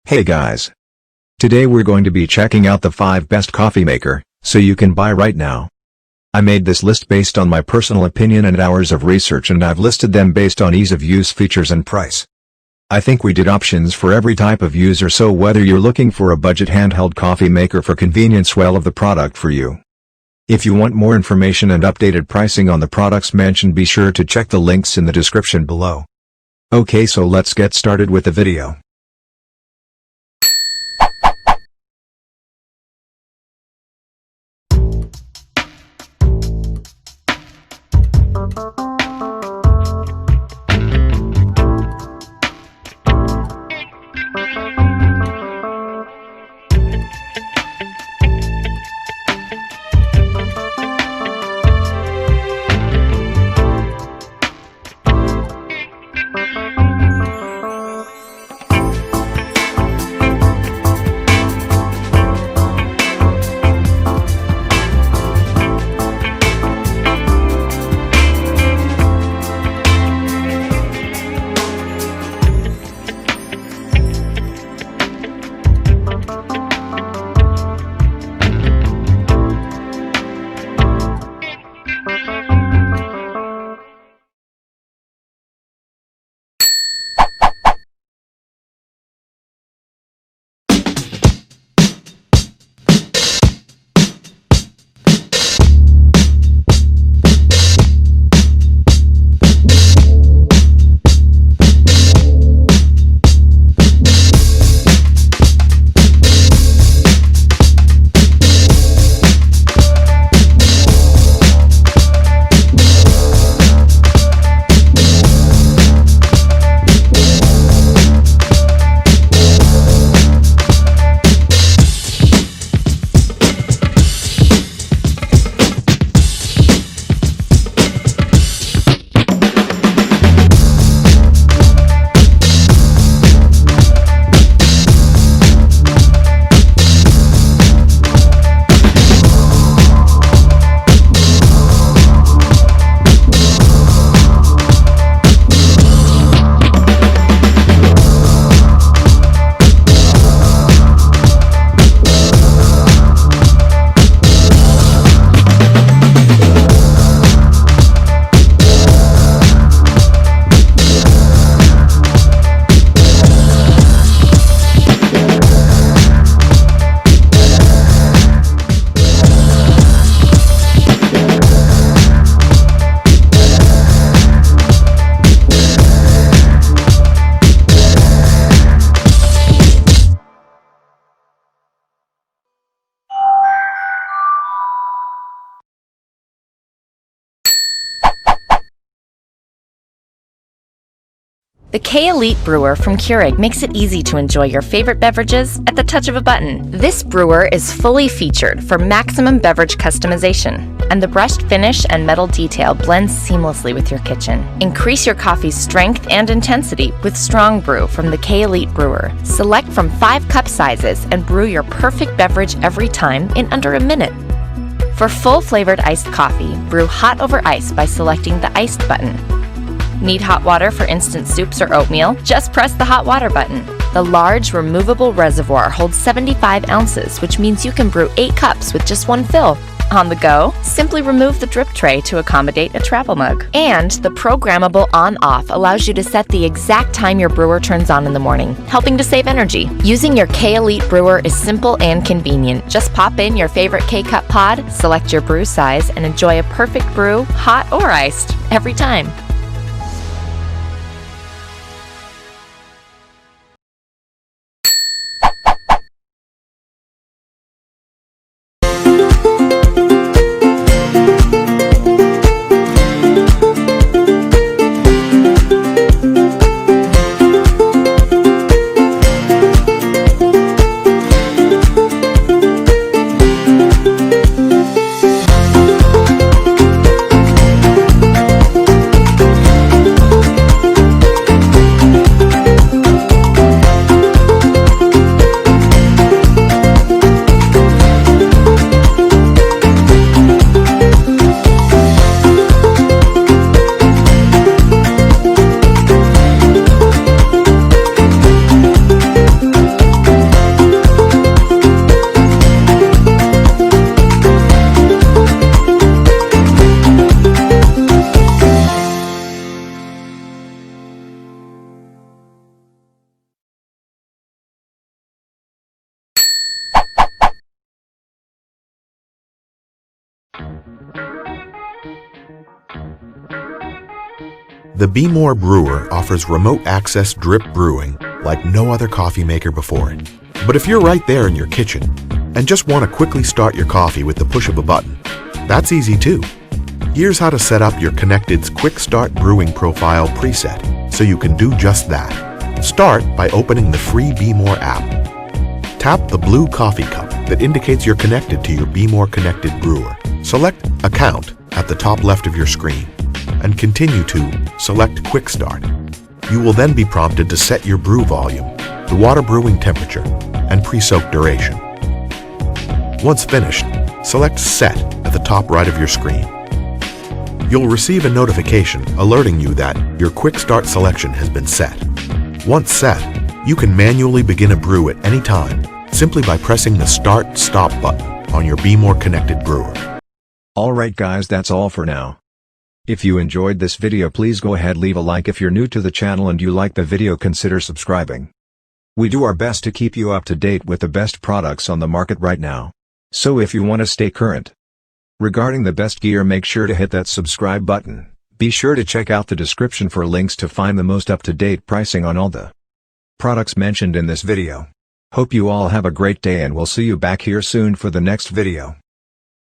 Hey guys! Today we're going to be checking out the 5 best coffee maker, so you can buy right now. I made this list based on my personal opinion and hours of research, and I've listed them based on ease of use, features and price. I think we did options for every type of user, so whether you're looking for a budget handheld coffee maker for convenience, well of the product for you. If you want more information and updated pricing on the products mentioned, be sure to check the links in the description below. Okay, so let's get started with the video. The K-Elite Brewer from Keurig makes it easy to enjoy your favorite beverages at the touch of a button. This brewer is fully featured for maximum beverage customization, and the brushed finish and metal detail blends seamlessly with your kitchen. Increase your coffee's strength and intensity with Strong Brew from the K-Elite Brewer. Select from 5 cup sizes and brew your perfect beverage every time in under a minute. For full flavored iced coffee, brew hot over ice by selecting the iced button. Need hot water for instant soups or oatmeal? Just press the hot water button. The large removable reservoir holds 75 ounces, which means you can brew 8 cups with just one fill. On the go, simply remove the drip tray to accommodate a travel mug. And the programmable on-off allows you to set the exact time your brewer turns on in the morning, helping to save energy. Using your K-Elite Brewer is simple and convenient. Just pop in your favorite K-Cup pod, select your brew size, and enjoy a perfect brew, hot or iced, every time. The Be More brewer offers remote access drip brewing like no other coffee maker before it. But if you're right there in your kitchen and just want to quickly start your coffee with the push of a button, that's easy too. Here's how to set up your Connected's Quick Start Brewing Profile preset so you can do just that. Start by opening the free Be More app. Tap the blue coffee cup that indicates you're connected to your Be More Connected brewer. Select Account at the top left of your screen and continue to select Quick Start. You will then be prompted to set your brew volume, the water brewing temperature, and pre-soak duration. Once finished, select Set at the top right of your screen. You'll receive a notification alerting you that your Quick Start selection has been set. Once set, you can manually begin a brew at any time simply by pressing the Start/Stop button on your Be More Connected brewer. Alright guys, that's all for now. If you enjoyed this video, please go ahead, leave a like. If you're new to the channel and you like the video, consider subscribing. We do our best to keep you up to date with the best products on the market right now. So if you want to stay current regarding the best gear, make sure to hit that subscribe button. Be sure to check out the description for links to find the most up-to-date pricing on all the products mentioned in this video. Hope you all have a great day, and we'll see you back here soon for the next video.